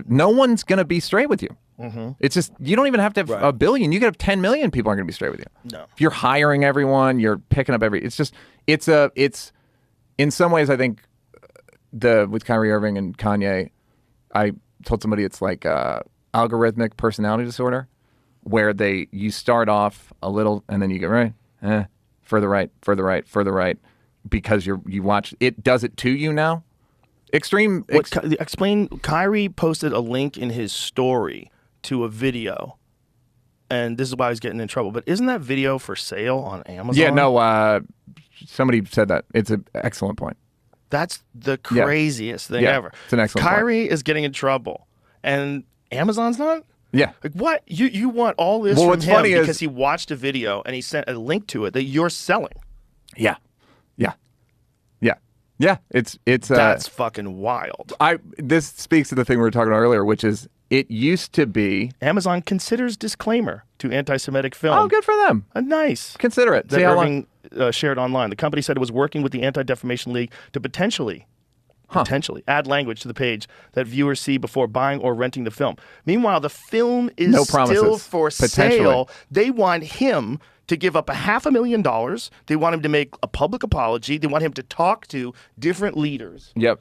No one's going to be straight with you. It's just, you don't even have to have a billion. You could have 10 million people aren't going to be straight with you. No. If you're hiring everyone, you're picking up it's in some ways, I think with Kyrie Irving and Kanye, I told somebody it's like algorithmic personality disorder, where you start off a little and then you get further right, because you watch it. Does it to you now? Explain. Kyrie posted a link in his story to a video, and this is why he's getting in trouble. But isn't that video for sale on Amazon? Yeah, no. Somebody said that. It's an excellent point. That's the craziest thing ever. It's an excellent Kyrie is getting in trouble, and Amazon's not? Yeah. Like, what? You want all this from him because he watched a video and he sent a link to it that you're selling. Yeah. Yeah. It's that's fucking wild. This speaks to the thing we were talking about earlier, which is it used to be Amazon considers disclaimer to anti-Semitic film. Oh, good for them. Nice. Consider it. That Irving shared online. The company said it was working with the Anti-Defamation League to potentially add language to the page that viewers see before buying or renting the film. Meanwhile, the film is still for sale. They want him to give up $500,000. They want him to make a public apology. They want him to talk to different leaders. Yep.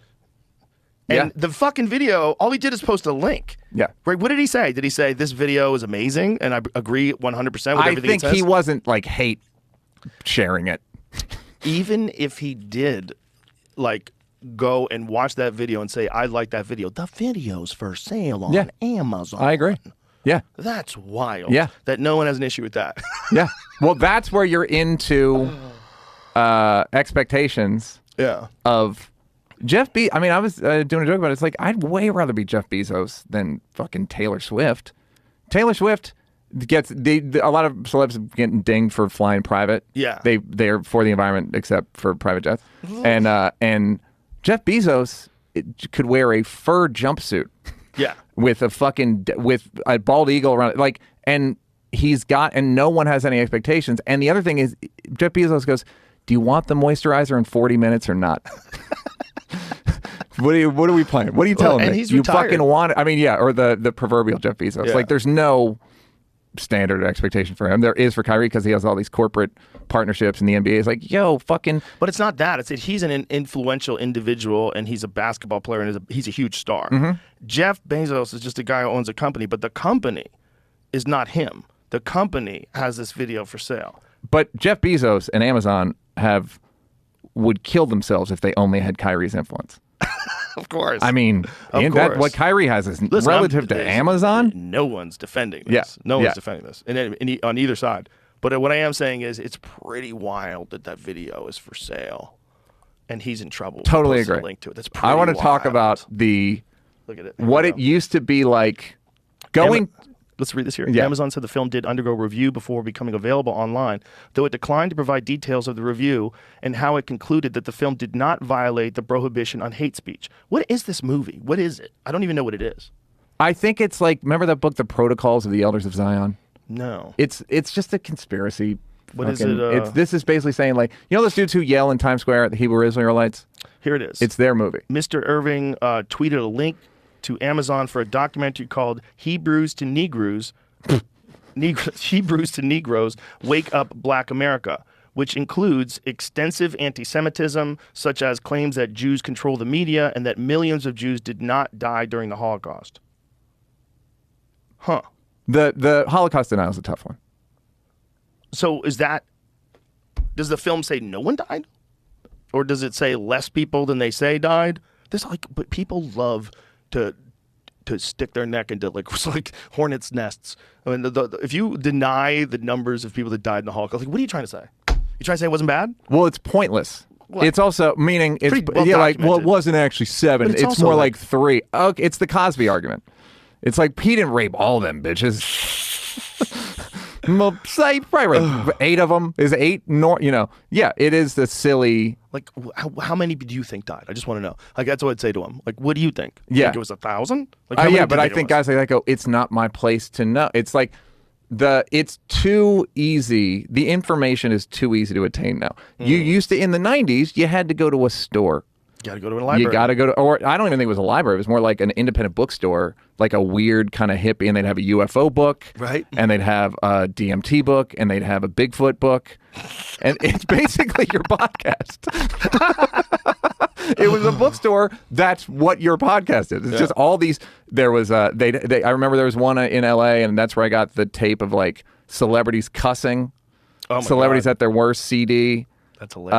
And the fucking video, all he did is post a link. Yeah. Right. What did he say? Did he say this video is amazing? And I agree 100% with everything he says? I think he wasn't like hate sharing it. Even if he did like go and watch that video and say, I like that video. The video's for sale on Amazon. I agree. Yeah. That's wild. Yeah. That no one has an issue with that. Yeah. Well, that's where you're into expectations of Jeff Bezos. I mean, I was doing a joke about it. It's like, I'd way rather be Jeff Bezos than fucking Taylor Swift. Taylor Swift gets a lot of celebs getting dinged for flying private. Yeah. They're for the environment except for private jets. And Jeff Bezos could wear a fur jumpsuit. Yeah. With a bald eagle around it. And no one has any expectations. And the other thing is, Jeff Bezos goes, do you want the moisturizer in 40 minutes or not? What are we playing? What are you telling me? He's you retired. fucking want it? I mean, or the proverbial Jeff Bezos. Yeah. Like, there's no standard expectation for him. There is for Kyrie because he has all these corporate partnerships, and the NBA is like, yo, fucking. But it's not that. It's that he's an influential individual, and he's a basketball player, and he's a huge star. Jeff Bezos is just a guy who owns a company, but the company is not him. The company has this video for sale. But Jeff Bezos and Amazon would kill themselves if they only had Kyrie's influence. Of course. I mean, what Kyrie has is relative to Amazon. No one's defending this. Yeah. No one's defending this on either side. But what I am saying is it's pretty wild that video is for sale, and he's in trouble. Totally agree. A link to it. That's pretty I want to wild. talk about Look at it. what it used to be like going. Let's read this here. Yeah. Amazon said the film did undergo review before becoming available online, though it declined to provide details of the review and how it concluded that the film did not violate the prohibition on hate speech. What is this movie? What is it? I don't even know what it is. I think it's like, remember that book, The Protocols of the Elders of Zion? No. It's just a conspiracy. What is it? This is basically saying, like, you know those dudes who yell in Times Square at the Hebrew Israelites? Here it is. It's their movie. Mr. Irving tweeted a link to Amazon for a documentary called Hebrews to Negroes, Hebrews to Negroes, Wake Up Black America, which includes extensive anti-Semitism, such as claims that Jews control the media and that millions of Jews did not die during the Holocaust. Huh. The Holocaust denial is a tough one. So does the film say no one died? Or does it say less people than they say died? But people love to stick their neck into like hornets' nests. I mean, if you deny the numbers of people that died in the Holocaust, what are you trying to say? You trying to say it wasn't bad? Well, it's pointless. What? It's also meaning it's it wasn't actually 7. It's more like 3. Okay, it's the Cosby argument. It's like he didn't rape all them bitches. Well, say probably raped 8 of them. Is 8 Yeah, it is the silly. Like, how many do you think died? I just want to know. Like, that's what I'd say to him. Like, what do you think? Yeah. Think it was 1,000? Like, but I think guys like that go, it's not my place to know. It's like it's too easy. The information is too easy to attain now. You used to, in the 90s, you had to go to a store. got to go to a library. You got to go to, or I don't even think it was a library. It was more like an independent bookstore, like a weird kind of hippie, and they'd have a UFO book, right? And they'd have a DMT book, and they'd have a Bigfoot book, and it's basically your podcast. It was a bookstore. That's what your podcast is. It's just all these. There was I remember there was one in LA, and that's where I got the tape of like celebrities cussing, celebrities God. at their worst CD. That's hilarious.